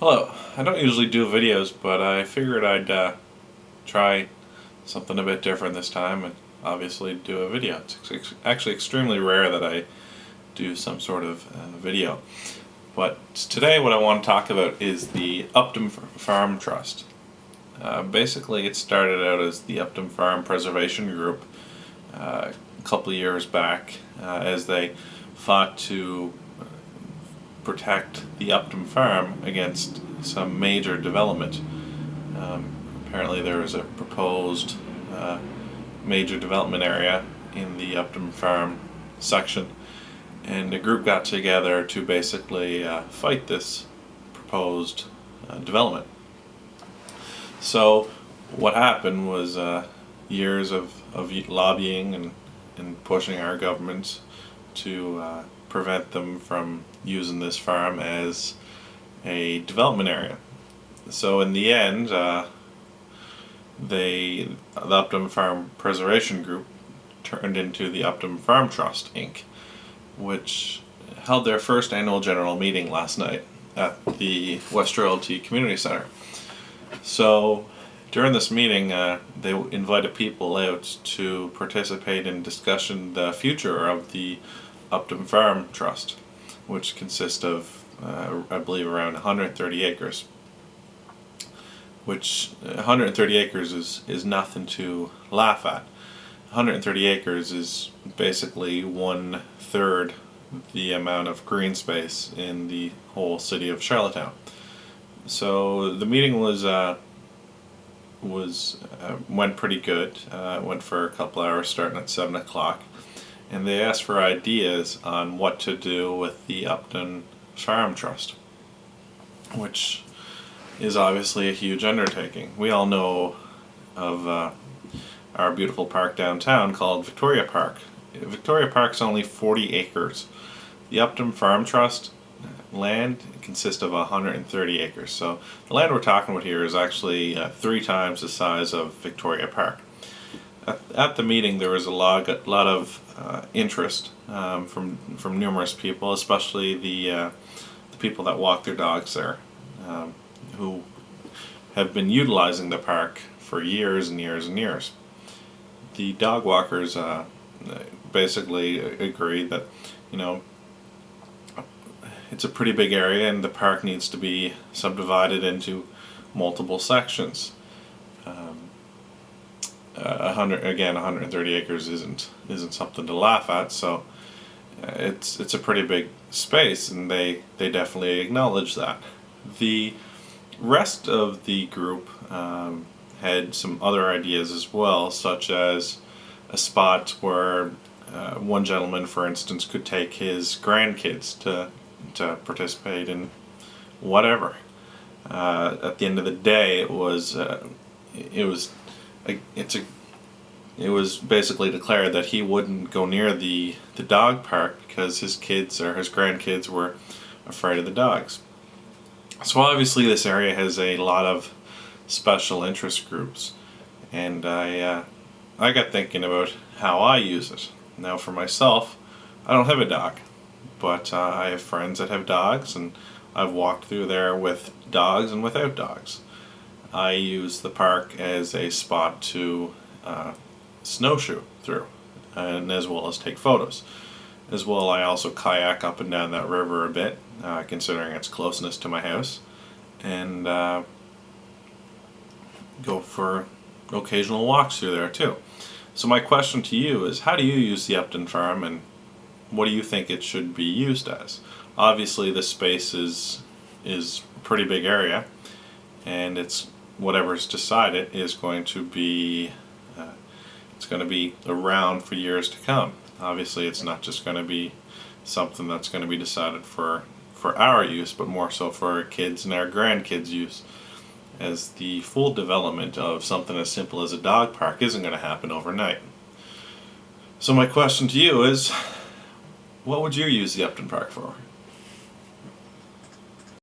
Hello. I don't usually do videos, but I figured I'd try something a bit different this time and obviously do a video. It's actually extremely rare that I do some sort of video. But today what I want to talk about is the Upton Farm Trust. Basically it started out as the Upton Farm Preservation Group a couple of years back as they fought to protect the Upton Farm against some major development. Apparently there was a proposed major development area in the Upton Farm section, and the group got together to basically fight this proposed development. So what happened was years of lobbying and pushing our governments to prevent them from using this farm as a development area. So in the end, the Upton Farm Preservation Group turned into the Upton Farm Trust, Inc., which held their first annual general meeting last night at the West Royalty Community Center. So during this meeting, they invited people out to participate in discussion the future of the Upton Farm Trust, which consists of, I believe, around 130 acres. Which 130 acres is nothing to laugh at. 130 acres is basically 1/3 the amount of green space in the whole city of Charlottetown. So the meeting went pretty good. It went for a couple hours, starting at 7 o'clock. And they asked for ideas on what to do with the Upton Farm Trust, which is obviously a huge undertaking. We all know of our beautiful park downtown called Victoria Park. Victoria Park's only 40 acres. The Upton Farm Trust land consists of 130 acres. So the land we're talking about here is actually 3 times the size of Victoria Park. At the meeting, there was a lot of interest from numerous people, especially the people that walk their dogs there, who have been utilizing the park for years and years and years. The dog walkers basically agreed that, it's a pretty big area and the park needs to be subdivided into multiple sections. 130 acres isn't something to laugh at, so it's a pretty big space, and they definitely acknowledge that. The rest of the group had some other ideas as well, such as a spot where one gentleman, for instance, could take his grandkids to participate in whatever. At the end of the day, it was basically declared that he wouldn't go near the dog park because his kids or his grandkids were afraid of the dogs. So obviously this area has a lot of special interest groups, and I got thinking about how I use it. Now for myself, I don't have a dog, but I have friends that have dogs, and I've walked through there with dogs and without dogs. I use the park as a spot to snowshoe through, and as well as take photos. As well, I also kayak up and down that river a bit, considering its closeness to my house, and go for occasional walks through there too. So my question to you is, how do you use the Upton Farm, and what do you think it should be used as? Obviously this space is a pretty big area, and it's whatever's decided is going to be around for years to come. Obviously it's not just going to be something that's going to be decided for our use, but more so for our kids and our grandkids' use, as the full development of something as simple as a dog park isn't going to happen overnight. So my question to you is, what would you use the Upton Park for?